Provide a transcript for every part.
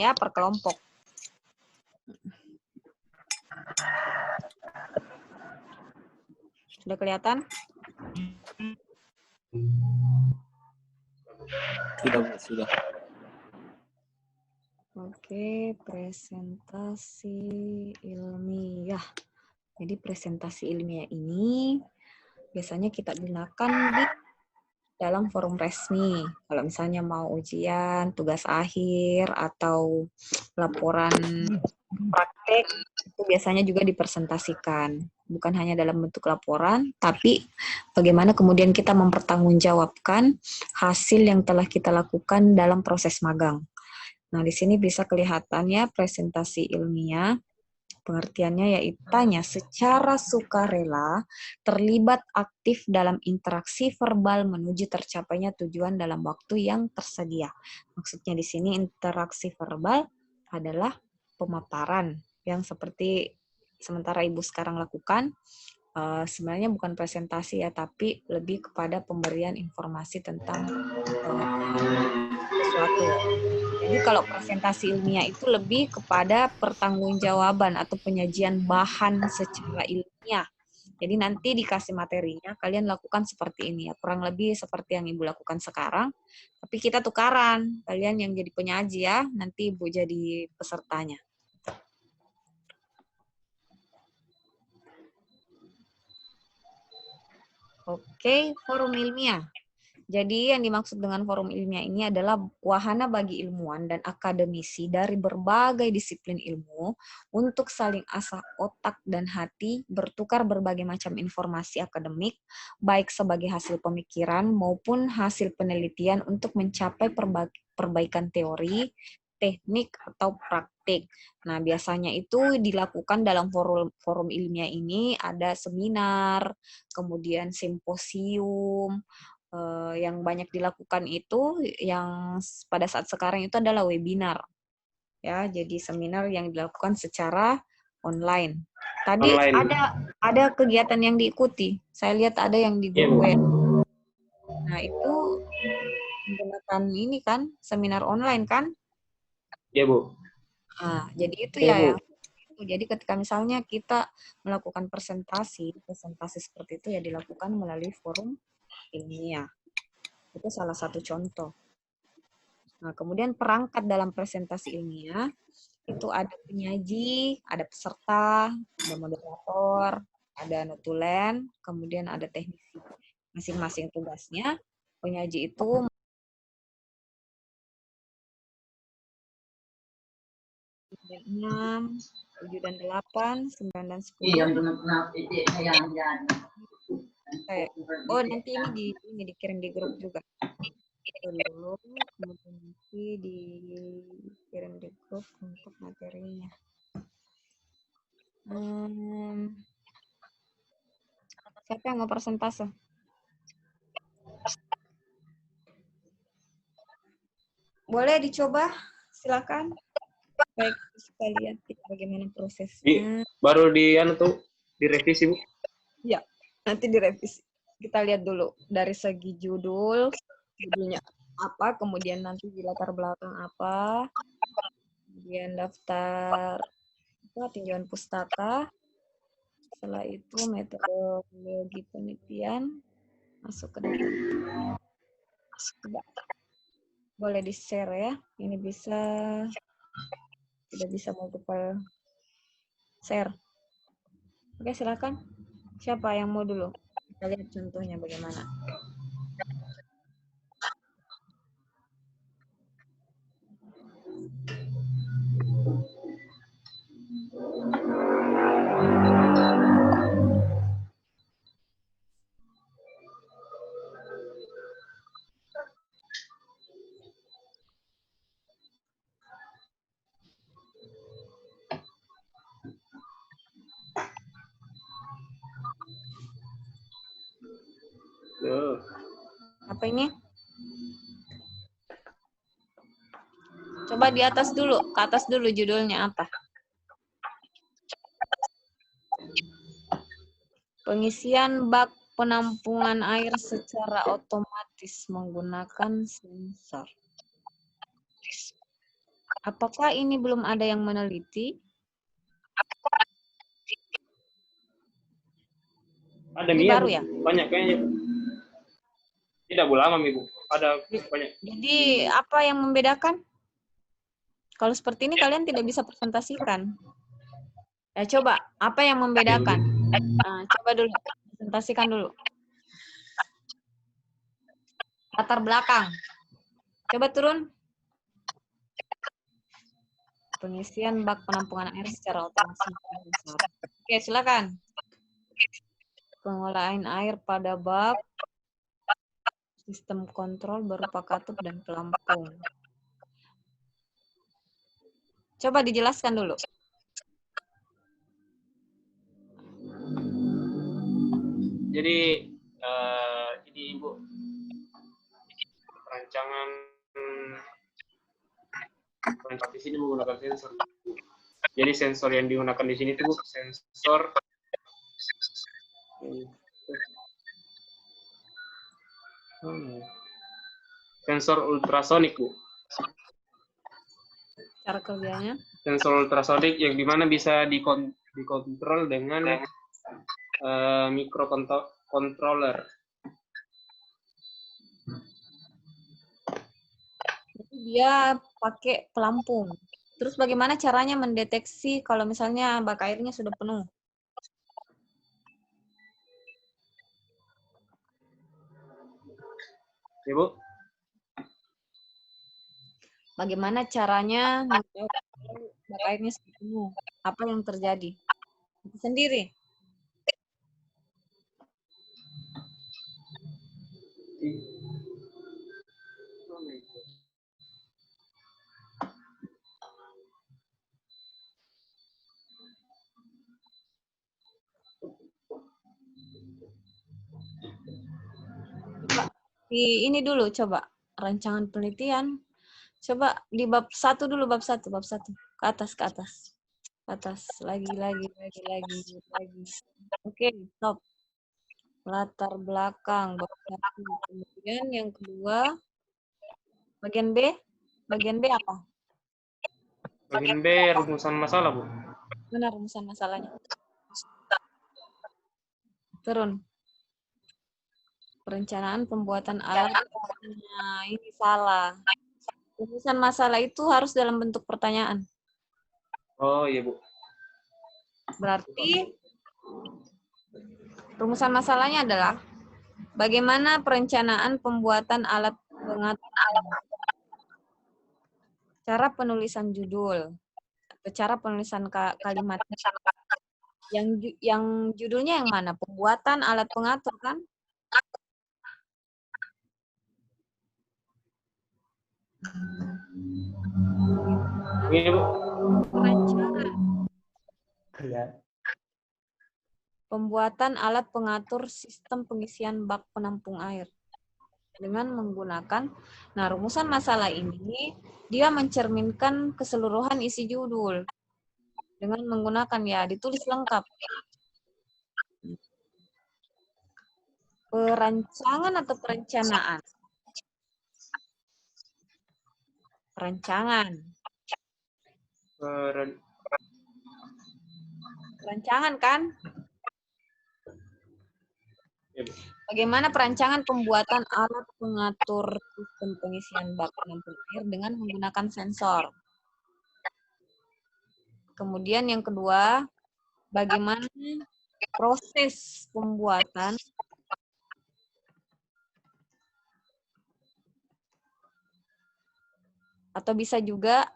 ya per kelompok. Sudah kelihatan? Sudah. Oke, presentasi ilmiah. Jadi presentasi ilmiah ini biasanya kita gunakan di dalam forum resmi. Kalau misalnya mau ujian, tugas akhir, atau laporan praktek, itu biasanya juga dipresentasikan. Bukan hanya dalam bentuk laporan, tapi bagaimana kemudian kita mempertanggungjawabkan hasil yang telah kita lakukan dalam proses magang. Nah, di sini bisa kelihatannya presentasi ilmiah. Pengertiannya yaitu tanya secara sukarela terlibat aktif dalam interaksi verbal menuju tercapainya tujuan dalam waktu yang tersedia. Maksudnya di sini interaksi verbal adalah pemaparan yang seperti sementara Ibu sekarang lakukan. Sebenarnya bukan presentasi ya, tapi lebih kepada pemberian informasi tentang sesuatu. Jadi kalau presentasi ilmiah itu lebih kepada pertanggungjawaban atau penyajian bahan secara ilmiah. Jadi nanti dikasih materinya, kalian lakukan seperti ini ya. Kurang lebih seperti yang Ibu lakukan sekarang. Tapi kita tukaran. Kalian yang jadi penyaji ya, nanti Ibu jadi pesertanya. Oke, forum ilmiah. Jadi yang dimaksud dengan forum ilmiah ini adalah wahana bagi ilmuwan dan akademisi dari berbagai disiplin ilmu untuk saling asah otak dan hati, bertukar berbagai macam informasi akademik, baik sebagai hasil pemikiran maupun hasil penelitian untuk mencapai perbaikan teori, teknik, atau praktik. Nah, biasanya itu dilakukan dalam forum ilmiah ini ada seminar, kemudian simposium. Yang banyak dilakukan itu yang pada saat sekarang itu adalah webinar ya, jadi seminar yang dilakukan secara online. Tadi ada kegiatan yang diikuti, saya lihat ada yang di grup web. Nah itu menggunakan ini kan seminar online kan? Iya Bu. Nah jadi itu Iya, ya. Bu. Jadi ketika misalnya kita melakukan presentasi seperti itu ya dilakukan melalui forum ilmiah. Itu salah satu contoh. Nah, kemudian perangkat dalam presentasi ilmiah itu ada penyaji, ada peserta, ada moderator, ada notulen, kemudian ada teknisi. Masing-masing tugasnya, penyaji itu 6, 7 dan 8, 9 dan 10. Oh, nanti ini dikirim di grup juga. Dulu, kemudian nanti dikirim di grup untuk materinya. Siapa yang mau persentase? Boleh dicoba, silakan. Baik, kita lihat bagaimana prosesnya. Baru direvisi Bu. Ya, nanti direvisi. Kita lihat dulu dari segi judulnya apa, kemudian nanti di latar belakang apa, kemudian daftar tinjauan pustaka. Setelah itu metodologi penelitian masuk ke dalam. Boleh di-share ya. Ini tidak bisa multiple share. Oke, silakan. Siapa yang mau dulu? Kita lihat contohnya bagaimana. Apa ini? Coba di atas dulu, ke atas dulu judulnya apa? Pengisian bak penampungan air secara otomatis menggunakan sensor. Apakah ini belum ada yang meneliti? Ada Ini Mia, baru Bu. ya? Banyak kayaknya. Tidak lama, Bu. Ada banyak. Jadi apa yang membedakan? Kalau seperti ini kalian tidak bisa presentasikan. Ya coba, apa yang membedakan? Nah, coba dulu, presentasikan dulu. Latar belakang. Coba turun. Pengisian bak penampungan air secara otomatis. Oke, silakan. Pengolahan air pada bak, sistem kontrol berupa katup dan pelampung. Coba dijelaskan dulu. Jadi ini Bu, rancangan di sini menggunakan sensor. Jadi sensor yang digunakan di sini itu Bu, sensor ultrasonik, Bu. Cara kerjanya? Sensor ultrasonik yang dimana bisa dikontrol dengan microcontroller. Jadi dia pakai pelampung. Terus bagaimana caranya mendeteksi kalau misalnya bak airnya sudah penuh? Ya, Bu? Bagaimana caranya mengetahui kalau bak airnya sudah penuh? Apa yang terjadi? Itu sendiri. Coba di ini dulu coba rancangan penelitian. Coba di bab 1 dulu, bab 1. Ke atas. Ke atas. Lagi. Oke, stop. Latar belakang bab 1. Kemudian yang kedua, bagian B. Bagian B apa? Bagian B, rumusan masalah, Bu. Mana rumusan masalahnya? Turun. Perencanaan pembuatan alat. Nah, ini salah. Rumusan masalah itu harus dalam bentuk pertanyaan. Oh, iya, Bu. Berarti rumusan masalahnya adalah bagaimana perencanaan pembuatan alat pengatur, cara penulisan judul, cara penulisan kalimat. Yang judulnya yang mana? Pembuatan alat pengatur kan? Ini, Bu. Perencanaan Iya. pembuatan alat pengatur sistem pengisian bak penampung air dengan menggunakan, nah rumusan masalah ini dia mencerminkan keseluruhan isi judul dengan menggunakan ya ditulis lengkap. Perancangan atau perencanaan? Perancangan. Perancangan kan? Ya, Bu. Bagaimana perancangan pembuatan alat pengatur sistem pengisian bak penampung air dengan menggunakan sensor. Kemudian yang kedua, bagaimana proses pembuatan atau bisa juga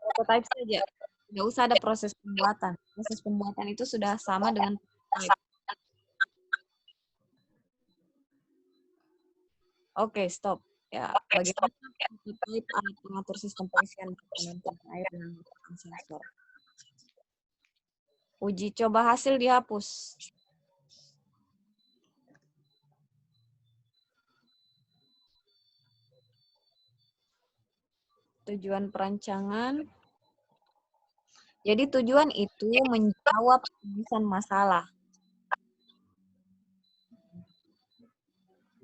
prototype saja. Nggak usah ada proses pembuatan. Proses pembuatan itu sudah sama dengan prototype. Oke, stop. Ya, bagaimana prototype alat pengatur sistem pengisian bak penampung air dengan menggunakan sensor. Uji coba hasil dihapus. Tujuan perancangan. Jadi tujuan itu menjawab rumusan masalah.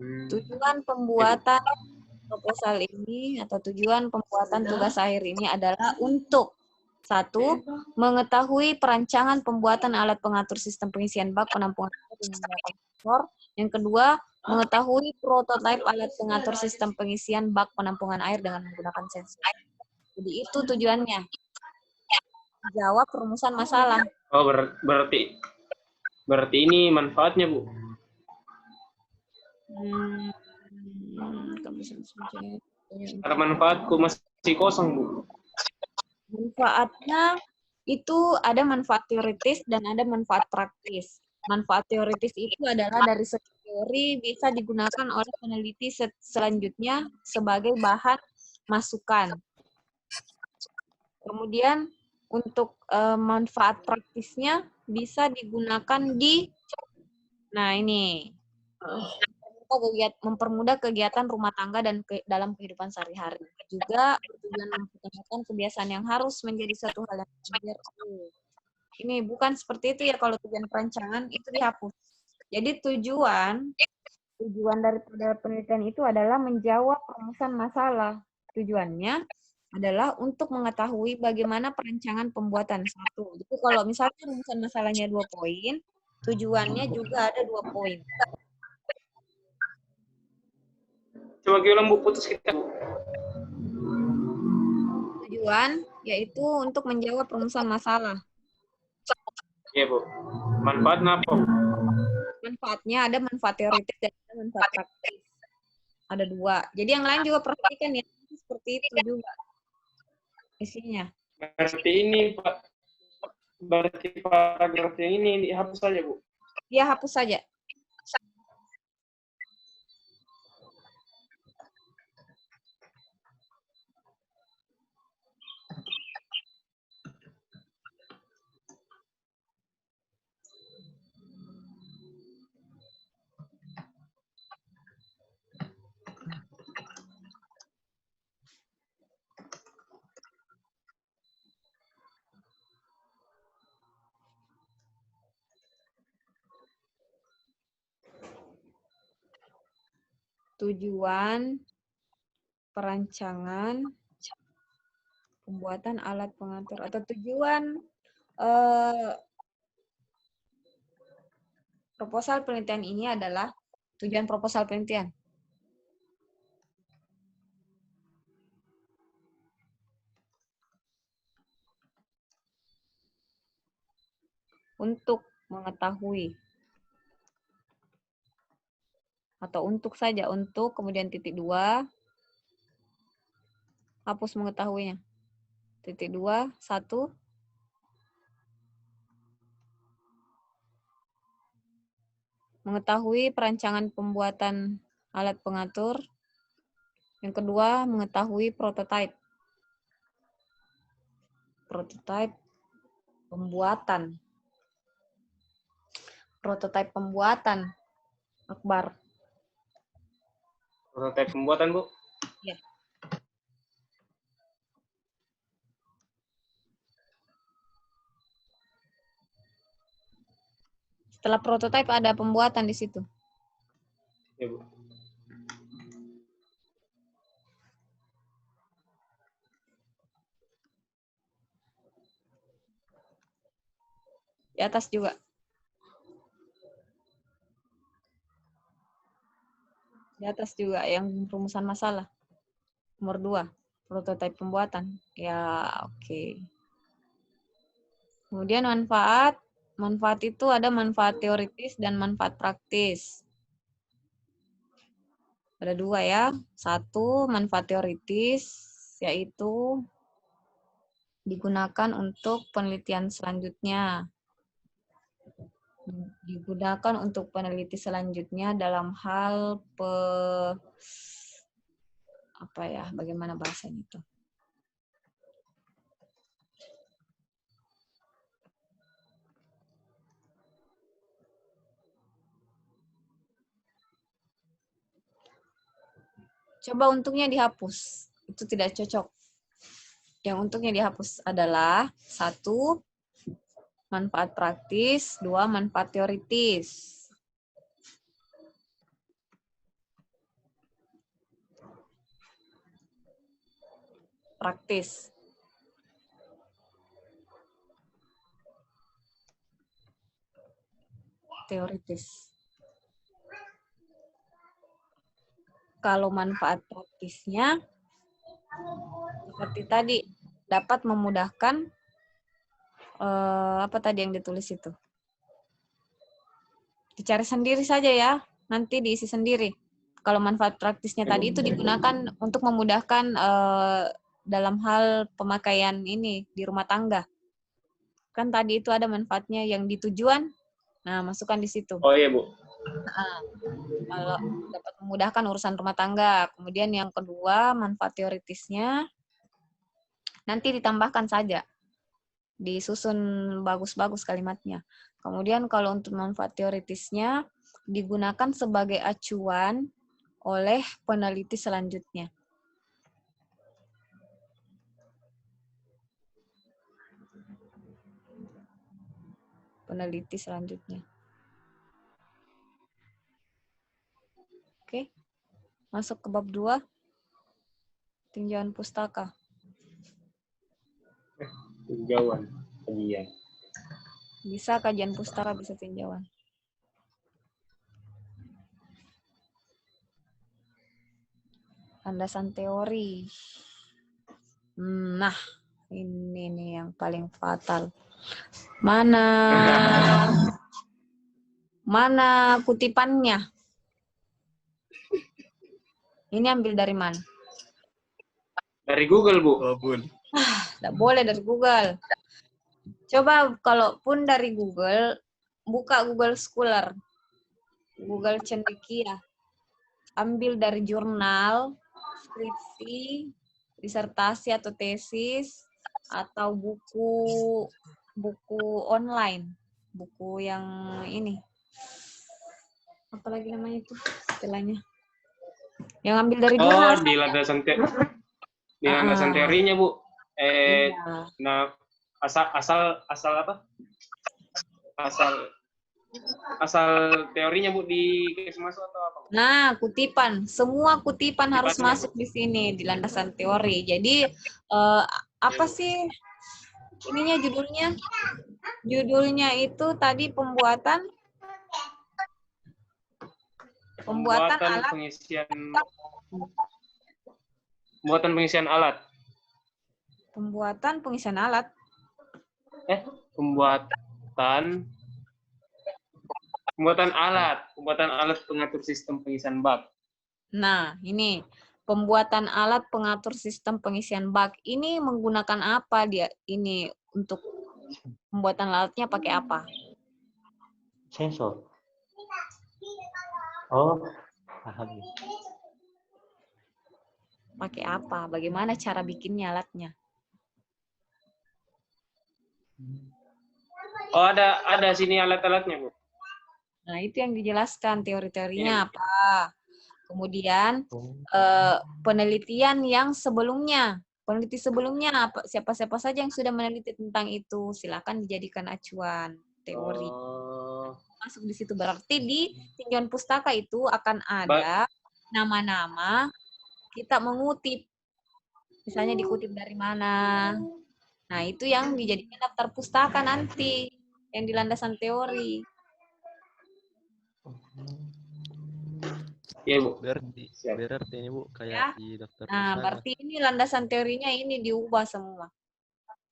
Tujuan pembuatan proposal ini atau tujuan pembuatan tugas akhir ini adalah untuk satu, mengetahui perancangan pembuatan alat pengatur sistem pengisian bak penampungan air dengan menggunakan sensor. Yang kedua, mengetahui prototipe alat pengatur sistem pengisian bak penampungan air dengan menggunakan sensor. Jadi itu tujuannya. Jawab perumusan masalah. Oh, berarti ini manfaatnya, Bu. Ada manfaatku masih kosong, Bu. Manfaatnya itu ada manfaat teoritis dan ada manfaat praktis. Manfaat teoritis itu adalah dari segi teori bisa digunakan oleh peneliti selanjutnya sebagai bahan masukan. Kemudian untuk manfaat praktisnya bisa digunakan di, nah ini, mempermudah kegiatan rumah tangga dan dalam kehidupan sehari-hari. Juga bertujuan memperkenalkan kebiasaan yang harus menjadi suatu hal yang wajar. Ini bukan seperti itu ya, kalau tujuan perancangan itu dihapus. Jadi tujuan dari penelitian itu adalah menjawab perumusan masalah. Tujuannya adalah untuk mengetahui bagaimana perancangan pembuatan satu. Jadi kalau misalnya rumusan masalahnya 2 poin, tujuannya juga ada 2 poin. Coba ulang, Bu, putus kita, Bu. Tujuan yaitu untuk menjawab perumusan masalah. Iya, Bu. Manfaatnya apa? Manfaatnya ada manfaat teoritis dan ada manfaat praktis. Ada 2. Jadi yang lain juga perhatikan ya, seperti itu juga isinya. Berarti ini, Pak. Berarti paragraf yang ini dihapus saja, Bu. Iya, hapus saja. Tujuan perancangan pembuatan alat pengatur atau tujuan proposal penelitian ini adalah tujuan proposal penelitian. Untuk mengetahui atau untuk saja, untuk kemudian titik 2 hapus mengetahuinya. Titik 2, 1 mengetahui perancangan pembuatan alat pengatur. Yang kedua, mengetahui prototipe pembuatan. Prototipe pembuatan, Akbar. Prototipe pembuatan, Bu? Ya. Setelah prototipe ada pembuatan di situ. Ya, Bu. Di atas juga. Di atas juga yang rumusan masalah. Nomor 2, prototipe pembuatan. Ya, oke. Kemudian manfaat. Manfaat itu ada manfaat teoritis dan manfaat praktis. Ada 2 ya. 1, manfaat teoritis, yaitu digunakan untuk penelitian selanjutnya. Digunakan untuk peneliti selanjutnya dalam hal bagaimana bahasanya itu? Coba untuknya dihapus. Itu tidak cocok. Yang untuknya dihapus adalah 1, manfaat praktis, 2, manfaat teoritis. praktis. Teoritis. Kalau manfaat praktisnya, seperti tadi, dapat memudahkan, apa tadi yang ditulis itu? Dicari sendiri saja ya, nanti diisi sendiri. Kalau manfaat praktisnya tadi itu digunakan untuk memudahkan dalam hal pemakaian ini di rumah tangga. Kan tadi itu ada manfaatnya yang di tujuan, nah masukkan di situ. Oh iya, Bu. Nah, kalau dapat memudahkan urusan rumah tangga. Kemudian yang kedua, manfaat teoritisnya nanti ditambahkan saja. Disusun bagus-bagus kalimatnya. Kemudian kalau untuk manfaat teoritisnya digunakan sebagai acuan oleh peneliti selanjutnya. Peneliti selanjutnya. Oke. Masuk ke bab 2. Tinjauan pustaka. Tinjauan. Iya. Bisa kajian pustaka, bisa tinjauan. Landasan teori. Nah, ini nih yang paling fatal. Mana kutipannya? Ini ambil dari mana? Dari Google, Bu. Oh, Bun. Tidak boleh dari Google. Coba kalaupun dari Google, buka Google Scholar, Google Cendekia. Ambil dari jurnal, skripsi, disertasi atau tesis, atau buku online. Buku yang ini. Apa lagi namanya itu istilahnya? Yang ambil dari jurnal. Oh, di landasan teorinya, Bu. Iya. Nah, asal apa? Asal teorinya, Bu, di masuk atau apa, Bu? Nah, kutipan. Semua kutipan harus Kutipannya, masuk di sini, di landasan teori. Jadi, apa sih ininya judulnya? Judulnya itu tadi pembuatan alat. Pembuatan pengisian alat. Pembuatan pengisian alat. Pembuatan alat pengatur sistem pengisian bak. Nah, ini pembuatan alat pengatur sistem pengisian bak. Ini menggunakan apa dia? Ini untuk pembuatan alatnya pakai apa? Sensor. Oh, paham. Pakai apa? Bagaimana cara bikinnya alatnya? Oh, ada sini alat-alatnya, Bu. Nah, itu yang dijelaskan teori-teorinya apa. Kemudian penelitian yang sebelumnya. Peneliti sebelumnya siapa-siapa saja yang sudah meneliti tentang itu, silakan dijadikan acuan teori. Masuk di situ, berarti di tinjauan pustaka itu akan ada nama-nama, kita mengutip. Misalnya dikutip dari mana. Nah, itu yang dijadikan daftar pustaka nanti, yang di landasan teori. Iya, Bu. Berarti ini, Bu, kayak Ya. di daftar Nah, pustaka. berarti ini landasan teorinya ini diubah semua.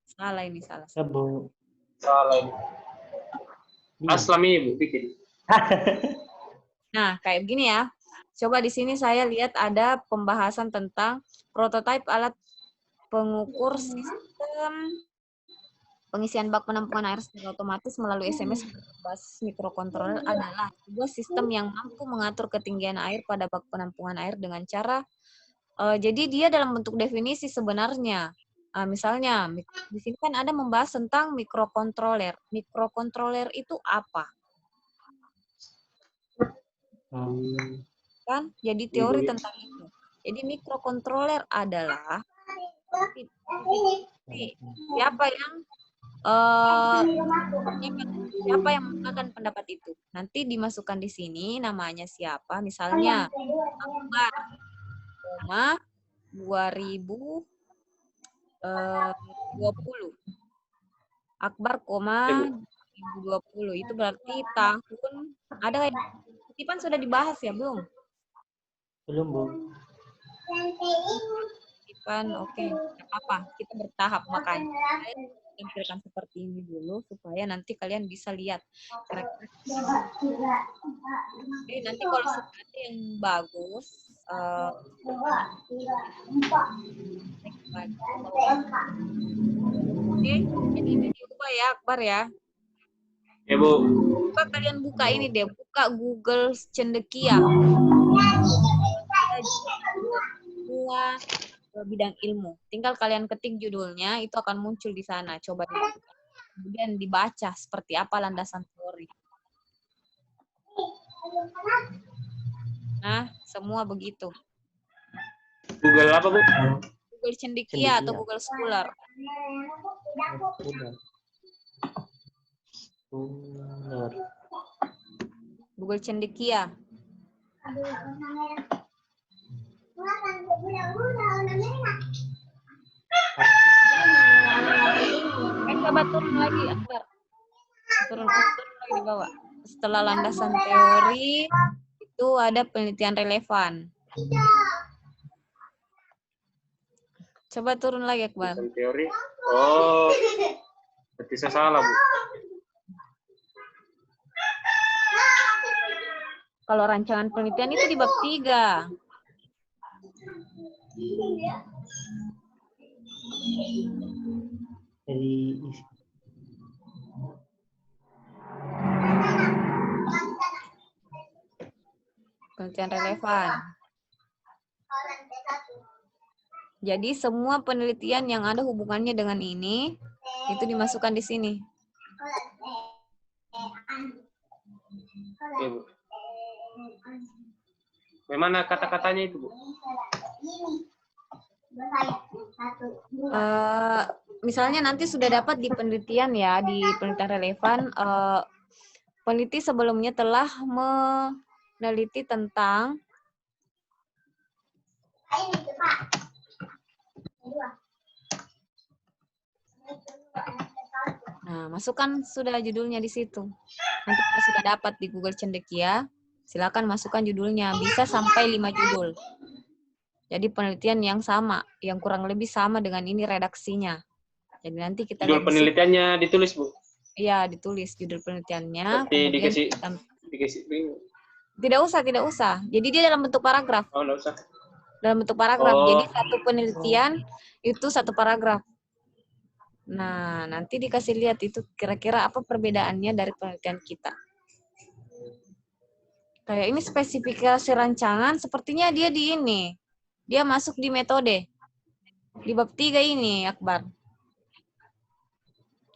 Salah ini, salah. Ya, Bu. Salah ini. Aslam ini, Bu, bikin. Nah, kayak begini ya. Coba di sini saya lihat ada pembahasan tentang prototipe alat pengukur sistem pengisian bak penampungan air secara otomatis melalui SMS berbasis mikrokontroler adalah sebuah sistem yang mampu mengatur ketinggian air pada bak penampungan air dengan cara jadi dia dalam bentuk definisi sebenarnya. Misalnya di sini kan ada membahas tentang mikrokontroler. Mikrokontroler itu apa? Kan jadi teori tentang itu. Jadi mikrokontroler adalah siapa yang menggunakan pendapat itu. Nanti dimasukkan di sini namanya siapa, misalnya Akbar, 2000 2020. Akbar, 2020. Itu berarti tahun ada yang kutipan sudah dibahas ya, belum? Belum, Bu. Kutipan, oke. Tidak apa-apa, kita bertahap makanya. Saya tampilkan seperti ini dulu supaya nanti kalian bisa lihat kira-kira. Oke, nanti kalau sudah ada yang bagus, oke, jadi ini diubah ya, Akbar ya. Ya, Bu. Coba kalian buka ini deh, buka Google Cendekia. Semua bidang ilmu. Tinggal kalian ketik judulnya, itu akan muncul di sana. Coba dibuka. Kemudian dibaca seperti apa landasan teori. Nah, semua begitu. Google apa, Bu? Google Cendekia atau Google Scholar. Google Cendekia. Coba turun lagi, Akbar. Turun lagi di bawah. Setelah landasan teori, itu ada penelitian relevan. Coba turun lagi, Akbar. Landasan teori. Oh, berarti saya salah, Bu. Kalau rancangan penelitian itu di bab 3. Jadi penelitian relevan. Jadi semua penelitian yang ada hubungannya dengan ini itu dimasukkan di sini. Ya, Bu. Bagaimana kata-katanya itu, Bu? Misalnya nanti sudah dapat di penelitian ya, di penelitian relevan, peneliti sebelumnya telah meneliti tentang masukkan sudah judulnya di situ. Nanti kalau sudah dapat di Google Cendekia, silakan masukkan judulnya. Bisa sampai 5 judul. Jadi penelitian yang sama, yang kurang lebih sama dengan ini redaksinya. Jadi nanti kita judul penelitiannya ditulis, Bu? Iya, ditulis judul penelitiannya. Berarti dikasih. Tidak usah. Jadi dia dalam bentuk paragraf. Oh, enggak usah. Dalam bentuk paragraf. Jadi satu penelitian itu satu paragraf. Nah, nanti dikasih lihat itu kira-kira apa perbedaannya dari penelitian kita. Kayak ini spesifikasi rancangan, sepertinya dia di ini. Dia masuk di metode. Di bab 3 ini, Akbar.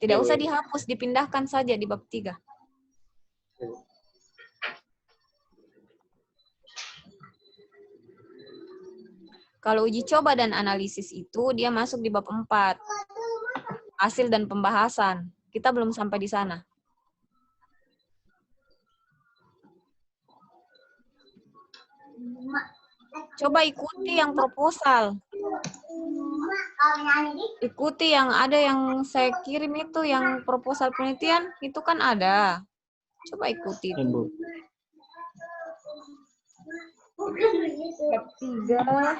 Tidak usah dihapus, dipindahkan saja di bab 3. Kalau uji coba dan analisis itu, dia masuk di bab 4. Hasil dan pembahasan. Kita belum sampai di sana. Coba ikuti yang proposal. Ikuti yang ada yang saya kirim itu, yang proposal penelitian, itu kan ada. Coba ikuti itu. Bab 3.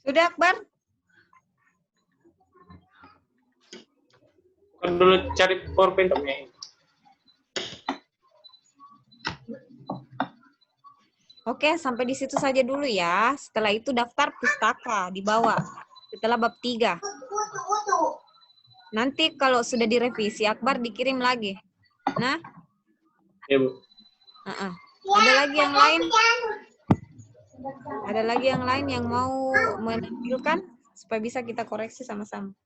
Sudah, Akbar? Bukan dulu cari PowerPoint ini. Oke, sampai di situ saja dulu ya. Setelah itu daftar pustaka di bawah. Setelah bab 3. Nanti kalau sudah direvisi, Akbar dikirim lagi. Nah, Ya, Bu. ada lagi yang lain? Ada lagi yang lain yang mau menampilkan supaya bisa kita koreksi sama-sama.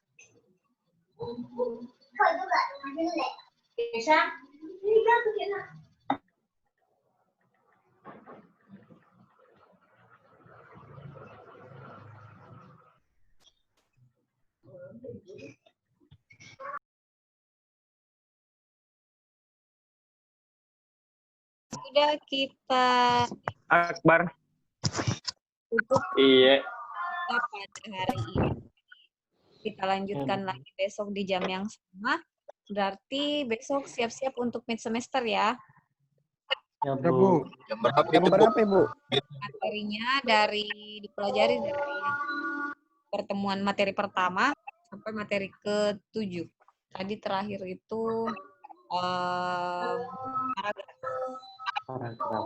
Sudah kita Akbar. tutup Iya. pada hari ini. Kita lanjutkan lagi besok di jam yang sama. Berarti besok siap-siap untuk mid semester ya. Ya, Ya, Bu. Bu. Jam berapa, Bu? Materinya dipelajari dari pertemuan materi pertama sampai materi ke-7. Tadi terakhir itu paragraf. Paragraf.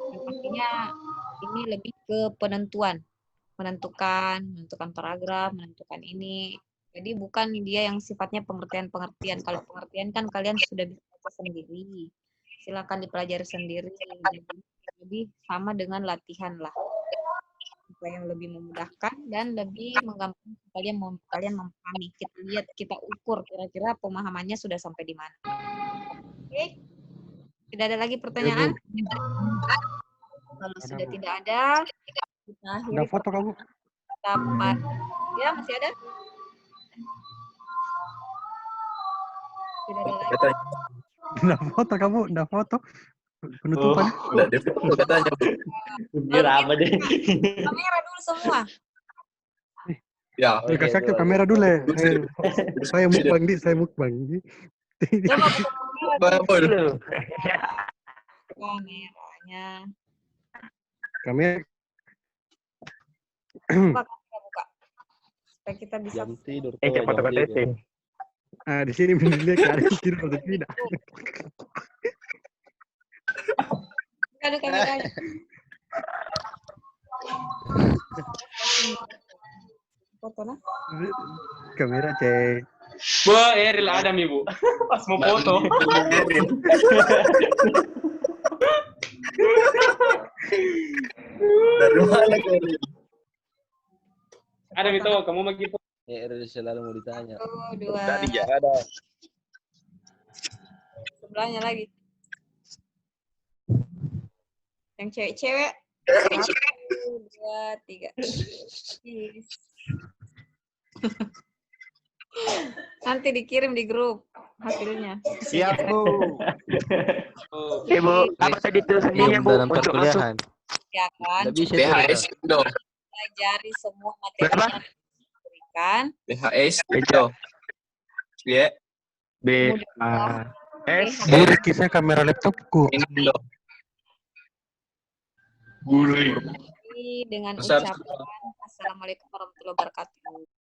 Dan pastinya ini lebih ke menentukan paragraf, menentukan ini. Jadi bukan dia yang sifatnya pengertian-pengertian. Kalau pengertian kan kalian sudah bisa baca sendiri. Silakan dipelajari sendiri. Jadi sama dengan latihan lah. Supaya yang lebih memudahkan dan lebih menggampangkan kalian memahami. Kita lihat, kita ukur kira-kira pemahamannya sudah sampai di mana. Oke? Tidak ada lagi pertanyaan? Kalau sudah tidak ada, kita akhiri. Ada foto kamu? Dapat. Ya, masih ada? Tidak ada lagi. Ada foto kamu? Ada foto? Penutupan? Enggak ada foto katanya, Bu. Biar apa deh? Kamera dulu semua. Ya. Kasih aktif kamera dulu ya. Saya mukbang, Di. Saya mukbang. Coba buka kamera dulu. Bang, Kameranya. Kamera. Buka. Supaya kita bisa. jam tidur. Foto KTP. Ah, di sini menilai kalian tidur atau tidak. Aduh, kameranya. Foto nah. Kamera cek. Wah, Eril Adam, Ibu. Pas mau foto. Dari mana kau ini? Adam itu, kamu mau gitu. Eril selalu mau ditanya. 1, 2. Tadi ya ada. Sebelahnya lagi. Yang cewek-cewek. 1, 2, 3. Nanti dikirim di grup hasilnya. Siap, Bu. Ibu, Apa tadi tulisannya, Bu? Dalam Untuk masuk. perkuliahan. Ya kan? Nggak bisa BHS dong. Pelajari semua materi Berapa? yang diberikan. BHS dong. Ya, B. Mudah-mudahan S. Ini kisah kamera laptopku. ini dong. dengan Besar. ucapan Assalamualaikum warahmatullahi wabarakatuh.